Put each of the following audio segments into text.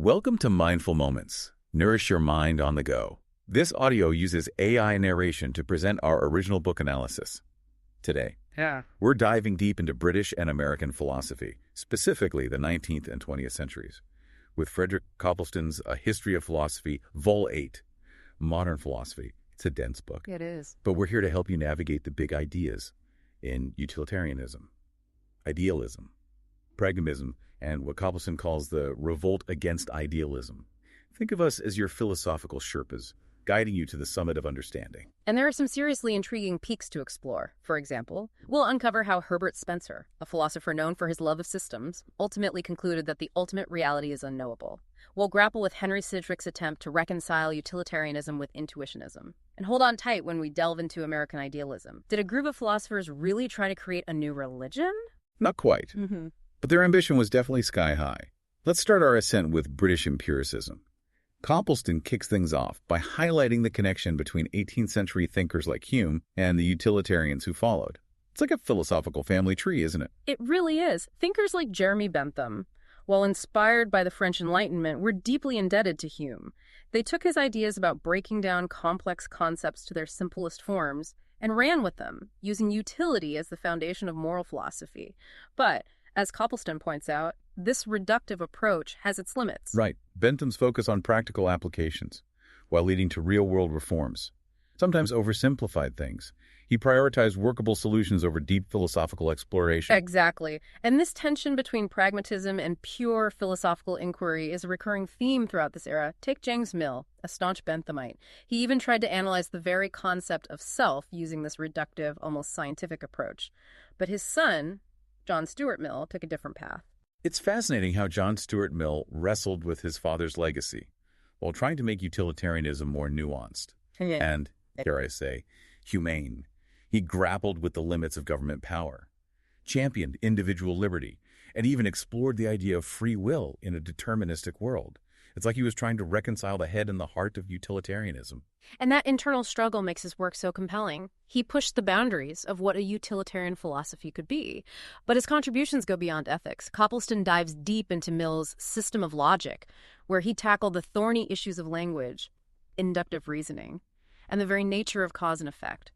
Welcome to Mindful Moments. Nourish your mind on the go. This audio uses AI narration to present our original book analysis. Today, we're diving deep into British and American philosophy, specifically the 19th and 20th centuries, with Frederick Copleston's A History of Philosophy, Vol. 8, Modern Philosophy. It's a dense book. It is. But we're here to help you navigate the big ideas in utilitarianism, idealism, pragmatism, and what Copleston calls the revolt against idealism. Think of us as your philosophical Sherpas, guiding you to the summit of understanding. And there are some seriously intriguing peaks to explore. For example, we'll uncover how Herbert Spencer, a philosopher known for his love of systems, ultimately concluded that the ultimate reality is unknowable. We'll grapple with Henry Sidgwick's attempt to reconcile utilitarianism with intuitionism. And hold on tight when we delve into American idealism. Did a group of philosophers really try to create a new religion? Not quite. But their ambition was definitely sky high. Let's start our ascent with British empiricism. Copleston kicks things off by highlighting the connection between 18th century thinkers like Hume and the utilitarians who followed. It's like a philosophical family tree, isn't it? It really is. Thinkers like Jeremy Bentham, while inspired by the French Enlightenment, were deeply indebted to Hume. They took his ideas about breaking down complex concepts to their simplest forms and ran with them, using utility as the foundation of moral philosophy. But as Copleston points out, this reductive approach has its limits. Right. Bentham's focus on practical applications, while leading to real-world reforms. Sometimes oversimplified things. He prioritized workable solutions over deep philosophical exploration. Exactly. And this tension between pragmatism and pure philosophical inquiry is a recurring theme throughout this era. Take James Mill, a staunch Benthamite. He even tried to analyze the very concept of self using this reductive, almost scientific approach. But his son, John Stuart Mill, took a different path. It's fascinating how John Stuart Mill wrestled with his father's legacy while trying to make utilitarianism more nuanced and, dare I say, humane. He grappled with the limits of government power, championed individual liberty, and even explored the idea of free will in a deterministic world. It's like he was trying to reconcile the head and the heart of utilitarianism. And that internal struggle makes his work so compelling. He pushed the boundaries of what a utilitarian philosophy could be. But his contributions go beyond ethics. Copleston dives deep into Mill's system of logic, where he tackled the thorny issues of language, inductive reasoning, and the very nature of cause and effect.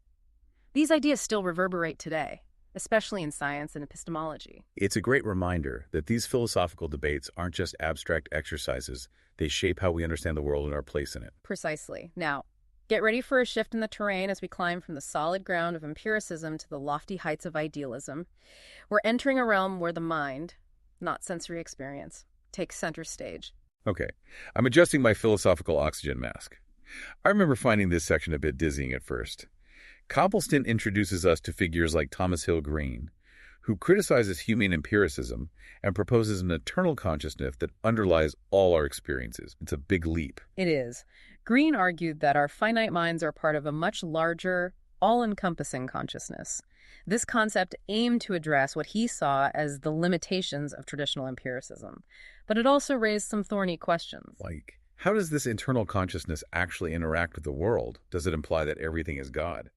These ideas still reverberate today, especially in science and epistemology. It's a great reminder that these philosophical debates aren't just abstract exercises. They shape how we understand the world and our place in it. Precisely. Now, get ready for a shift in the terrain as we climb from the solid ground of empiricism to the lofty heights of idealism. We're entering a realm where the mind, not sensory experience, takes center stage. Okay, I'm adjusting my philosophical oxygen mask. I remember finding this section a bit dizzying at first. Copleston introduces us to figures like Thomas Hill Green, who criticizes human empiricism and proposes an eternal consciousness that underlies all our experiences. It's a big leap. It is. Green argued that our finite minds are part of a much larger, all-encompassing consciousness. This concept aimed to address what he saw as the limitations of traditional empiricism, but it also raised some thorny questions. Like, how does this internal consciousness actually interact with the world? Does it imply that everything is God?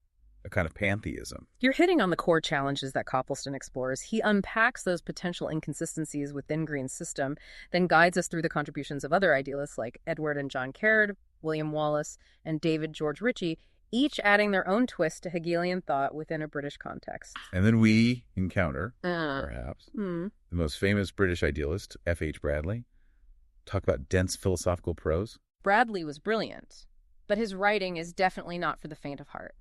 A kind of pantheism. You're hitting on the core challenges that Copleston explores. He unpacks those potential inconsistencies within Green's system, then guides us through the contributions of other idealists like Edward and John Caird, William Wallace, and David George Ritchie, each adding their own twist to Hegelian thought within a British context. And then we encounter, perhaps, the most famous British idealist, F.H. Bradley. Talk about dense philosophical prose. Bradley was brilliant, but his writing is definitely not for the faint of heart.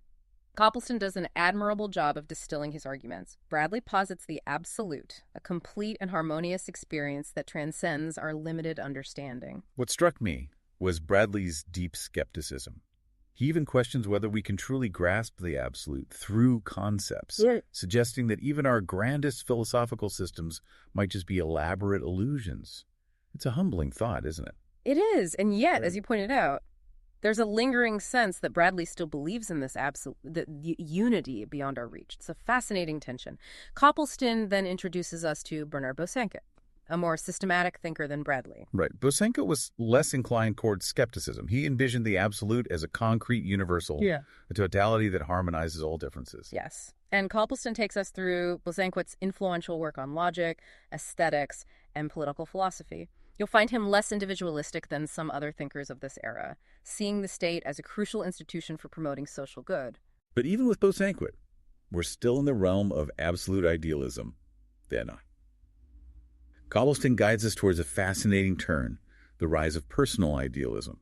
Copleston does an admirable job of distilling his arguments. Bradley posits the absolute, a complete and harmonious experience that transcends our limited understanding. What struck me was Bradley's deep skepticism. He even questions whether we can truly grasp the absolute through concepts, suggesting that even our grandest philosophical systems might just be elaborate illusions. It's a humbling thought, isn't it? It is, and yet, as you pointed out, there's a lingering sense that Bradley still believes in this absolute unity beyond our reach. It's a fascinating tension. Copleston then introduces us to Bernard Bosanquet, a more systematic thinker than Bradley. Right. Bosanquet was less inclined toward skepticism. He envisioned the absolute as a concrete universal, a totality that harmonizes all differences. Yes. And Copleston takes us through Bosanquet's influential work on logic, aesthetics, and political philosophy. You'll find him less individualistic than some other thinkers of this era, seeing the state as a crucial institution for promoting social good. But even with Bosanquet, we're still in the realm of absolute idealism. Then Copleston guides us towards a fascinating turn, the rise of personal idealism.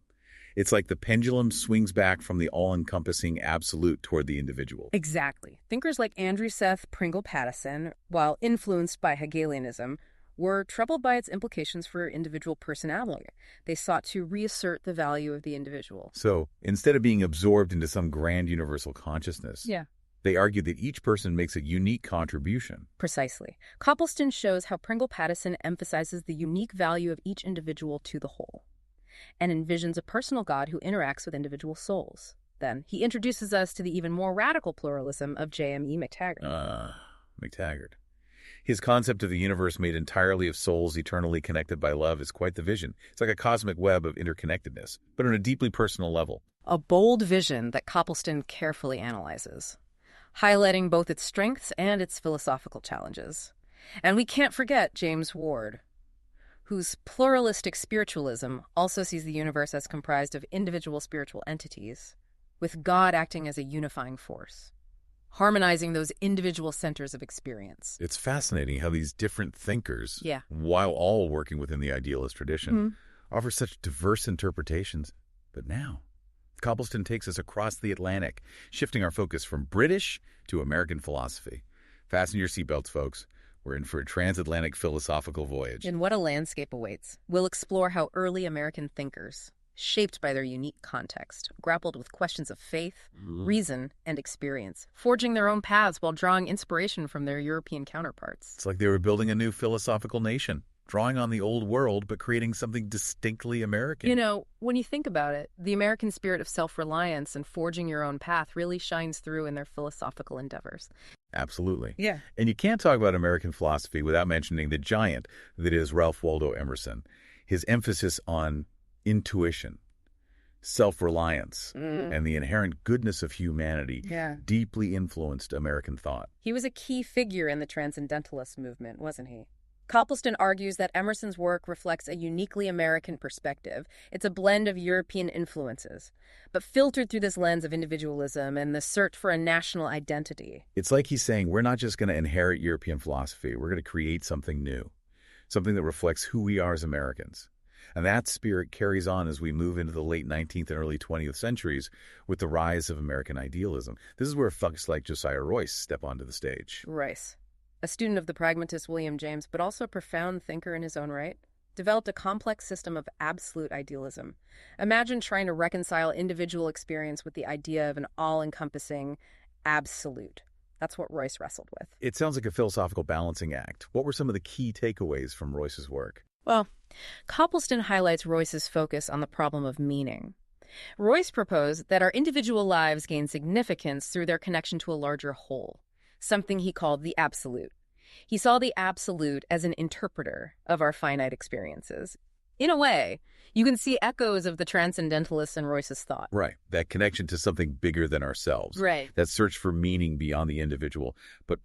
It's like the pendulum swings back from the all-encompassing absolute toward the individual. Exactly. Thinkers like Andrew Seth Pringle-Pattison, while influenced by Hegelianism, were troubled by its implications for individual personality. They sought to reassert the value of the individual. So, instead of being absorbed into some grand universal consciousness, they argued that each person makes a unique contribution. Precisely. Copleston shows how Pringle-Pattison emphasizes the unique value of each individual to the whole, and envisions a personal God who interacts with individual souls. Then, he introduces us to the even more radical pluralism of J.M.E. McTaggart. McTaggart. His concept of the universe made entirely of souls eternally connected by love is quite the vision. It's like a cosmic web of interconnectedness, but on a deeply personal level. A bold vision that Copleston carefully analyzes, highlighting both its strengths and its philosophical challenges. And we can't forget James Ward, whose pluralistic spiritualism also sees the universe as comprised of individual spiritual entities, with God acting as a unifying force, harmonizing those individual centers of experience. It's fascinating how these different thinkers, while all working within the idealist tradition, offer such diverse interpretations. But now, Copleston takes us across the Atlantic, shifting our focus from British to American philosophy. Fasten your seatbelts, folks. We're in for a transatlantic philosophical voyage. And what a landscape awaits. We'll explore how early American thinkers, shaped by their unique context, grappled with questions of faith, reason, and experience, forging their own paths while drawing inspiration from their European counterparts. It's like they were building a new philosophical nation, drawing on the old world, but creating something distinctly American. You know, when you think about it, the American spirit of self-reliance and forging your own path really shines through in their philosophical endeavors. Absolutely. Yeah. And you can't talk about American philosophy without mentioning the giant that is Ralph Waldo Emerson. His emphasis on intuition, self-reliance, and the inherent goodness of humanity deeply influenced American thought. He was a key figure in the Transcendentalist movement, wasn't he? Copleston argues that Emerson's work reflects a uniquely American perspective. It's a blend of European influences, but filtered through this lens of individualism and the search for a national identity. It's like he's saying, we're not just going to inherit European philosophy, we're going to create something new, something that reflects who we are as Americans. And that spirit carries on as we move into the late 19th and early 20th centuries with the rise of American idealism. This is where folks like Josiah Royce step onto the stage. Royce, a student of the pragmatist William James, but also a profound thinker in his own right, developed a complex system of absolute idealism. Imagine trying to reconcile individual experience with the idea of an all-encompassing absolute. That's what Royce wrestled with. It sounds like a philosophical balancing act. What were some of the key takeaways from Royce's work? Well, Copleston highlights Royce's focus on the problem of meaning. Royce proposed that our individual lives gain significance through their connection to a larger whole, something he called the absolute. He saw the absolute as an interpreter of our finite experiences. In a way, you can see echoes of the Transcendentalists and Royce's thought. Right. That connection to something bigger than ourselves. Right. That search for meaning beyond the individual. But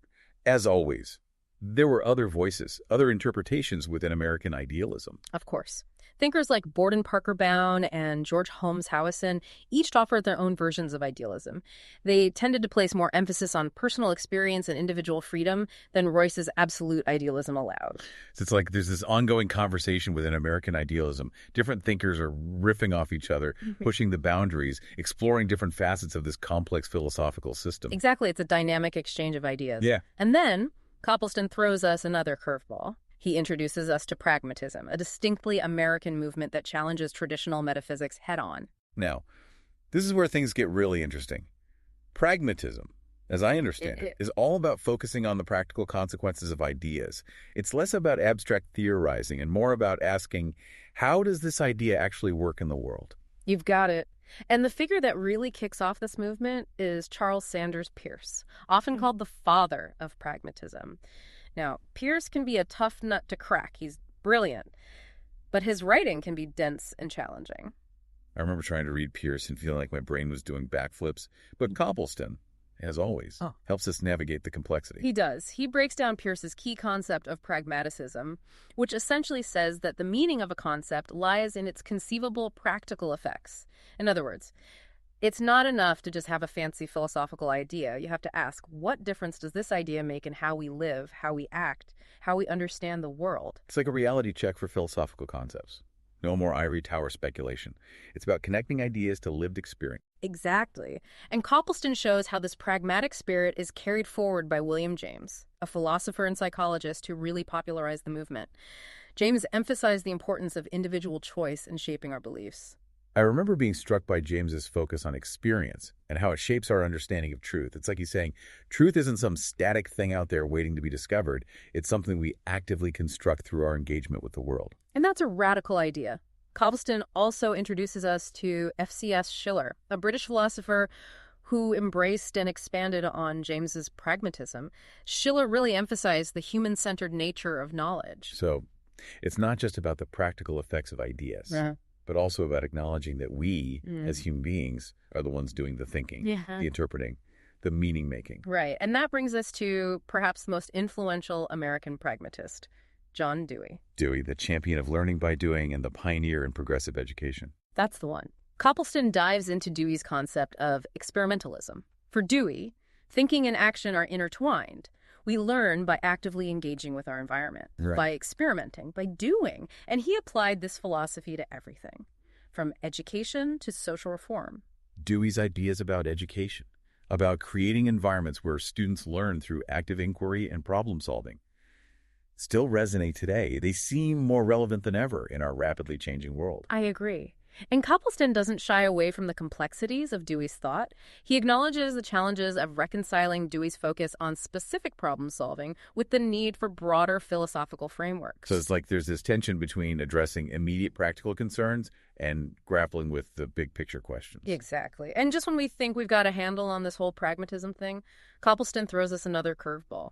as always, there were other voices, other interpretations within American idealism. Of course. Thinkers like Borden Parker Bown and George Holmes Howison each offered their own versions of idealism. They tended to place more emphasis on personal experience and individual freedom than Royce's absolute idealism allowed. So it's like there's this ongoing conversation within American idealism. Different thinkers are riffing off each other, pushing the boundaries, exploring different facets of this complex philosophical system. Exactly. It's a dynamic exchange of ideas. Yeah. And then Copleston throws us another curveball. He introduces us to pragmatism, a distinctly American movement that challenges traditional metaphysics head-on. Now, this is where things get really interesting. Pragmatism, as I understand it, is all about focusing on the practical consequences of ideas. It's less about abstract theorizing and more about asking, how does this idea actually work in the world? You've got it. And the figure that really kicks off this movement is Charles Sanders Peirce, often called the father of pragmatism. Now, Peirce can be a tough nut to crack. He's brilliant, but his writing can be dense and challenging. I remember trying to read Peirce and feeling like my brain was doing backflips. But Copleston, as always, helps us navigate the complexity. He does. He breaks down Peirce's key concept of pragmaticism, which essentially says that the meaning of a concept lies in its conceivable practical effects. In other words, it's not enough to just have a fancy philosophical idea. You have to ask, what difference does this idea make in how we live, how we act, how we understand the world? It's like a reality check for philosophical concepts. No more ivory tower speculation. It's about connecting ideas to lived experience. Exactly. And Copleston shows how this pragmatic spirit is carried forward by William James, a philosopher and psychologist who really popularized the movement. James emphasized the importance of individual choice in shaping our beliefs. I remember being struck by James's focus on experience and how it shapes our understanding of truth. It's like he's saying, truth isn't some static thing out there waiting to be discovered. It's something we actively construct through our engagement with the world. And that's a radical idea. Copleston also introduces us to F.C.S. Schiller, a British philosopher who embraced and expanded on James's pragmatism. Schiller really emphasized the human-centered nature of knowledge. So it's not just about the practical effects of ideas, but also about acknowledging that we, as human beings, are the ones doing the thinking, the interpreting, the meaning-making. Right. And that brings us to perhaps the most influential American pragmatist, John Dewey. Dewey, the champion of learning by doing and the pioneer in progressive education. That's the one. Copleston dives into Dewey's concept of experimentalism. For Dewey, thinking and action are intertwined. We learn by actively engaging with our environment, by experimenting, by doing. And he applied this philosophy to everything, from education to social reform. Dewey's ideas about education, about creating environments where students learn through active inquiry and problem solving, still resonate today. They seem more relevant than ever in our rapidly changing world. I agree. And Copleston doesn't shy away from the complexities of Dewey's thought. He acknowledges the challenges of reconciling Dewey's focus on specific problem solving with the need for broader philosophical frameworks. So it's like there's this tension between addressing immediate practical concerns and grappling with the big picture questions. Exactly. And just when we think we've got a handle on this whole pragmatism thing, Copleston throws us another curveball.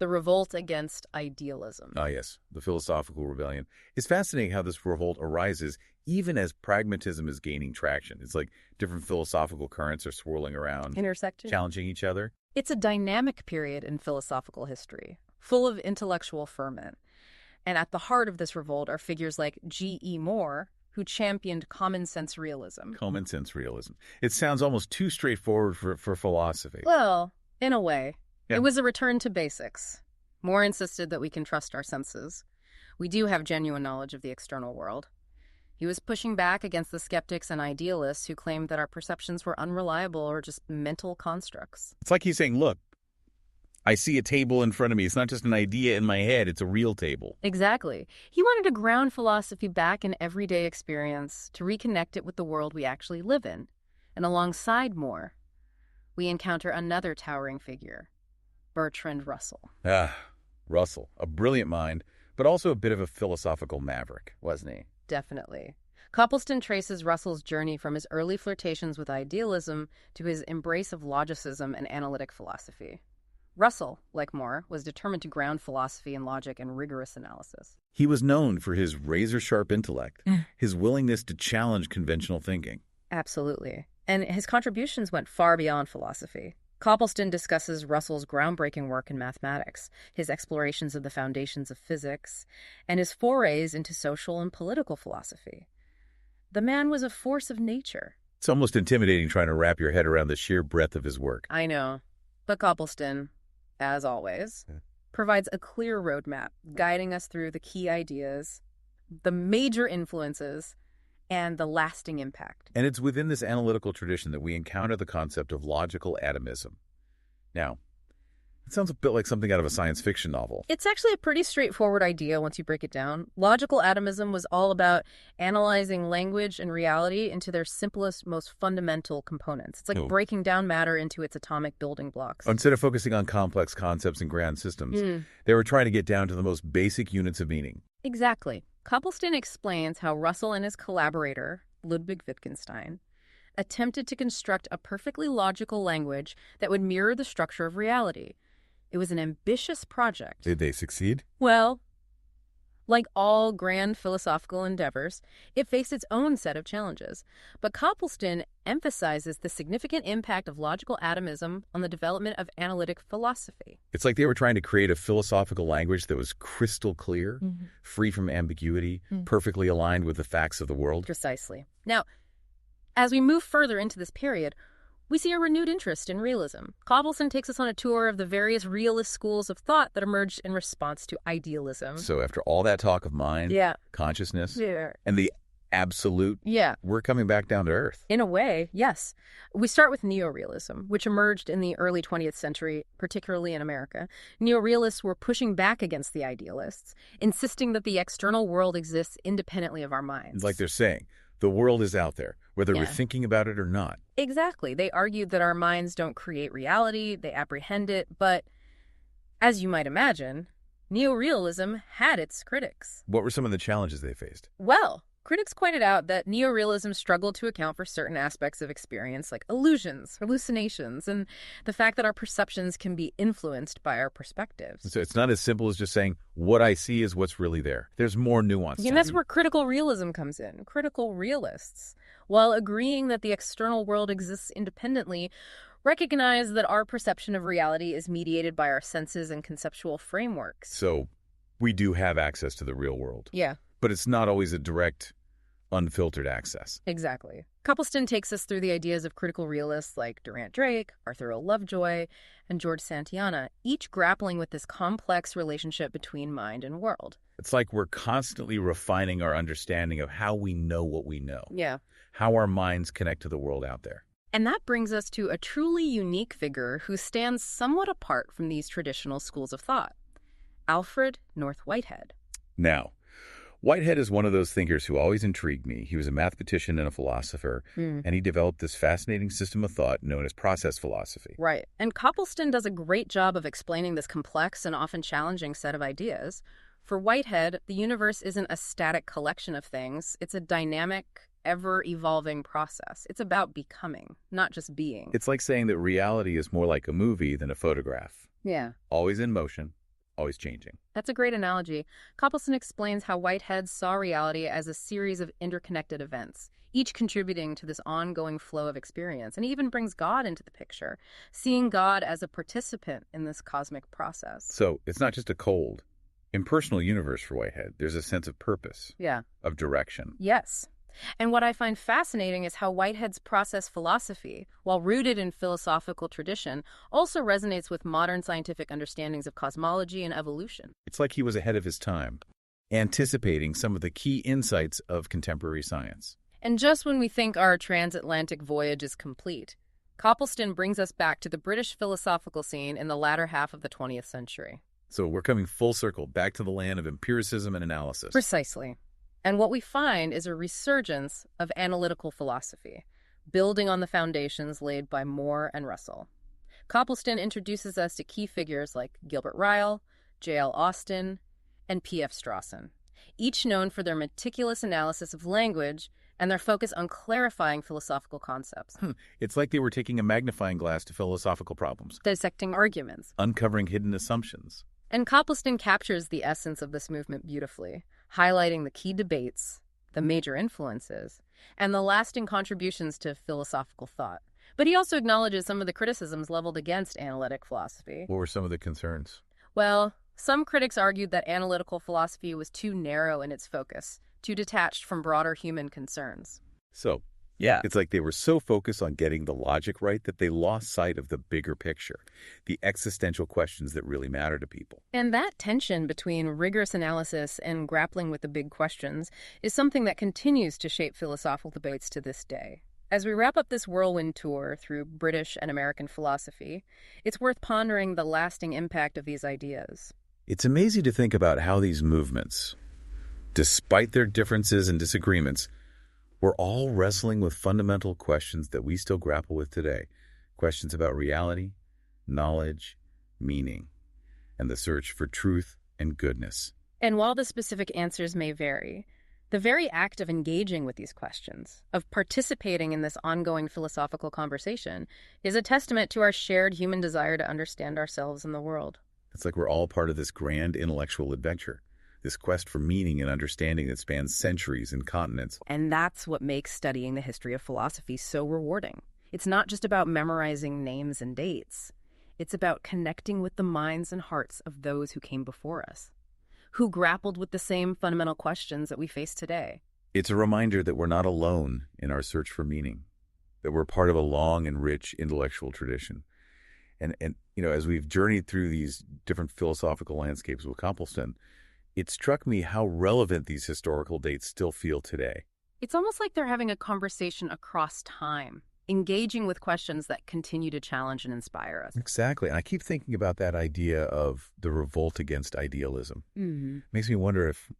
The revolt against idealism. Ah, yes, the philosophical rebellion. It's fascinating how this revolt arises even as pragmatism is gaining traction. It's like different philosophical currents are swirling around, intersecting, challenging each other. It's a dynamic period in philosophical history, full of intellectual ferment. And at the heart of this revolt are figures like G.E. Moore, who championed common sense realism. Common sense realism. It sounds almost too straightforward for philosophy. Well, in a way. Yeah. It was a return to basics. Moore insisted that we can trust our senses. We do have genuine knowledge of the external world. He was pushing back against the skeptics and idealists who claimed that our perceptions were unreliable or just mental constructs. It's like he's saying, look, I see a table in front of me. It's not just an idea in my head. It's a real table. Exactly. He wanted to ground philosophy back in everyday experience, to reconnect it with the world we actually live in. And alongside Moore, we encounter another towering figure, Bertrand Russell. Russell, a brilliant mind, but also a bit of a philosophical maverick, wasn't he? Definitely. Copleston traces Russell's journey from his early flirtations with idealism to his embrace of logicism and analytic philosophy. Russell, like Moore, was determined to ground philosophy in logic and rigorous analysis. He was known for his razor-sharp intellect, his willingness to challenge conventional thinking. Absolutely. And his contributions went far beyond philosophy. Copleston discusses Russell's groundbreaking work in mathematics, his explorations of the foundations of physics, and his forays into social and political philosophy. The man was a force of nature. It's almost intimidating trying to wrap your head around the sheer breadth of his work. I know. But Copleston, as always, provides a clear roadmap, guiding us through the key ideas, the major influences, and the lasting impact. And it's within this analytical tradition that we encounter the concept of logical atomism. Now, it sounds a bit like something out of a science fiction novel. It's actually a pretty straightforward idea once you break it down. Logical atomism was all about analyzing language and reality into their simplest, most fundamental components. It's like breaking down matter into its atomic building blocks. Instead of focusing on complex concepts and grand systems, they were trying to get down to the most basic units of meaning. Exactly. Copleston explains how Russell and his collaborator, Ludwig Wittgenstein, attempted to construct a perfectly logical language that would mirror the structure of reality. It was an ambitious project. Did they succeed? Well, Like all grand philosophical endeavors, it faced its own set of challenges. But Copleston emphasizes the significant impact of logical atomism on the development of analytic philosophy. It's like they were trying to create a philosophical language that was crystal clear, free from ambiguity, perfectly aligned with the facts of the world. Precisely. Now, as we move further into this period, we see a renewed interest in realism. Copleston takes us on a tour of the various realist schools of thought that emerged in response to idealism. So after all that talk of mind, consciousness, and the absolute, we're coming back down to earth. In a way, yes. We start with neorealism, which emerged in the early 20th century, particularly in America. Neorealists were pushing back against the idealists, insisting that the external world exists independently of our minds. It's like they're saying, the world is out there, whether we're thinking about it or not. Exactly. They argued that our minds don't create reality, they apprehend it, but as you might imagine, neorealism had its critics. What were some of the challenges they faced? Well, critics pointed out that neorealism struggled to account for certain aspects of experience like illusions, hallucinations, and the fact that our perceptions can be influenced by our perspectives. So it's not as simple as just saying, what I see is what's really there. There's more nuance. And that's where critical realism comes in. Critical realists, while agreeing that the external world exists independently, recognize that our perception of reality is mediated by our senses and conceptual frameworks. So we do have access to the real world. Yeah. But it's not always a direct, unfiltered access. Exactly. Copleston takes us through the ideas of critical realists like Durant Drake, Arthur O. Lovejoy, and George Santayana, each grappling with this complex relationship between mind and world. It's like we're constantly refining our understanding of how we know what we know. Yeah. How our minds connect to the world out there. And that brings us to a truly unique figure who stands somewhat apart from these traditional schools of thought, Alfred North Whitehead. Now, Whitehead is one of those thinkers who always intrigued me. He was a mathematician and a philosopher, and he developed this fascinating system of thought known as process philosophy. Right. And Copleston does a great job of explaining this complex and often challenging set of ideas. For Whitehead, the universe isn't a static collection of things. It's a dynamic, ever-evolving process. It's about becoming, not just being. It's like saying that reality is more like a movie than a photograph. Yeah. Always in motion, always changing. That's a great analogy. Copleston explains how Whitehead saw reality as a series of interconnected events, each contributing to this ongoing flow of experience, and he even brings God into the picture, seeing God as a participant in this cosmic process. So it's not just a cold, impersonal universe for Whitehead. There's a sense of purpose, of direction. Yes. And what I find fascinating is how Whitehead's process philosophy, while rooted in philosophical tradition, also resonates with modern scientific understandings of cosmology and evolution. It's like he was ahead of his time, anticipating some of the key insights of contemporary science. And just when we think our transatlantic voyage is complete, Copleston brings us back to the British philosophical scene in the latter half of the 20th century. So we're coming full circle back to the land of empiricism and analysis. Precisely. And what we find is a resurgence of analytical philosophy, building on the foundations laid by Moore and Russell. Copleston introduces us to key figures like Gilbert Ryle, J.L. Austin, and P.F. Strawson, each known for their meticulous analysis of language and their focus on clarifying philosophical concepts. It's like they were taking a magnifying glass to philosophical problems, dissecting arguments, uncovering hidden assumptions. And Copleston captures the essence of this movement beautifully, highlighting the key debates, the major influences, and the lasting contributions to philosophical thought. But he also acknowledges some of the criticisms leveled against analytic philosophy. What were some of the concerns? Well, some critics argued that analytical philosophy was too narrow in its focus, too detached from broader human concerns. So, it's like they were so focused on getting the logic right that they lost sight of the bigger picture, the existential questions that really matter to people. And that tension between rigorous analysis and grappling with the big questions is something that continues to shape philosophical debates to this day. As we wrap up this whirlwind tour through British and American philosophy, it's worth pondering the lasting impact of these ideas. It's amazing to think about how these movements, despite their differences and disagreements, we're all wrestling with fundamental questions that we still grapple with today. Questions about reality, knowledge, meaning, and the search for truth and goodness. And while the specific answers may vary, the very act of engaging with these questions, of participating in this ongoing philosophical conversation, is a testament to our shared human desire to understand ourselves and the world. It's like we're all part of this grand intellectual adventure. this quest for meaning and understanding that spans centuries and continents. And that's what makes studying the history of philosophy so rewarding. It's not just about memorizing names and dates. It's about connecting with the minds and hearts of those who came before us, who grappled with the same fundamental questions that we face today. It's a reminder that we're not alone in our search for meaning, that we're part of a long and rich intellectual tradition. And as we've journeyed through these different philosophical landscapes with Copleston, it struck me how relevant these historical dates still feel today. It's almost like they're having a conversation across time, engaging with questions that continue to challenge and inspire us. Exactly. And I keep thinking about that idea of the revolt against idealism. Makes me wonder if,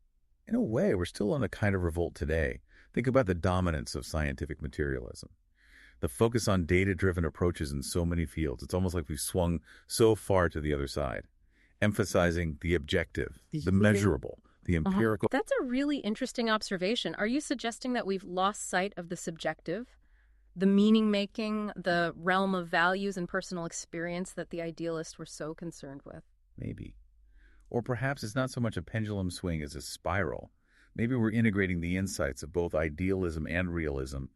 in a way, we're still on a kind of revolt today. Think about the dominance of scientific materialism, the focus on data-driven approaches in so many fields. It's almost like we've swung so far to the other side, emphasizing the objective, the measurable, the empirical. That's a really interesting observation. Are you suggesting that we've lost sight of the subjective, the meaning-making, the realm of values and personal experience that the idealists were so concerned with? Maybe. Or perhaps it's not so much a pendulum swing as a spiral. Maybe we're integrating the insights of both idealism and realism,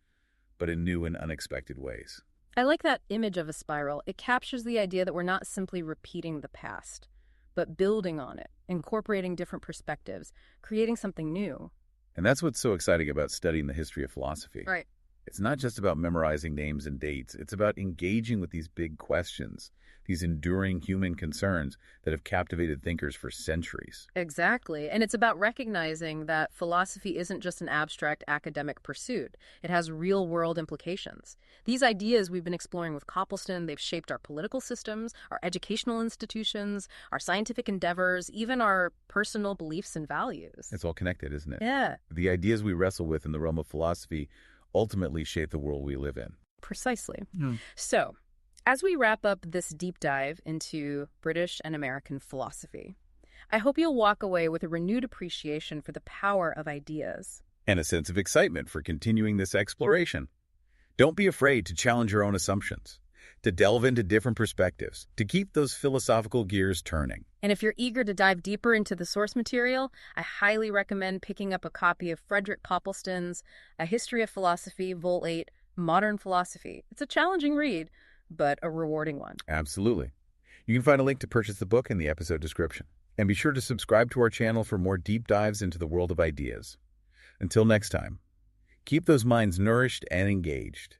but in new and unexpected ways. I like that image of a spiral. It captures the idea that we're not simply repeating the past, but building on it, incorporating different perspectives, creating something new. And that's what's so exciting about studying the history of philosophy. Right. It's not just about memorizing names and dates. It's about engaging with these big questions, these enduring human concerns that have captivated thinkers for centuries. Exactly. And it's about recognizing that philosophy isn't just an abstract academic pursuit. It has real-world implications. These ideas we've been exploring with Copleston, they've shaped our political systems, our educational institutions, our scientific endeavors, even our personal beliefs and values. It's all connected, isn't it? Yeah. The ideas we wrestle with in the realm of philosophy ultimately shape the world we live in. Precisely. So, as we wrap up this deep dive into British and American philosophy, I hope you'll walk away with a renewed appreciation for the power of ideas. And a sense of excitement for continuing this exploration. Don't be afraid to challenge your own assumptions, to delve into different perspectives, to keep those philosophical gears turning. And if you're eager to dive deeper into the source material, I highly recommend picking up a copy of Frederick Copleston's A History of Philosophy, Vol. 8, Modern Philosophy. It's a challenging read, but a rewarding one. Absolutely. You can find a link to purchase the book in the episode description. And be sure to subscribe to our channel for more deep dives into the world of ideas. Until next time, keep those minds nourished and engaged.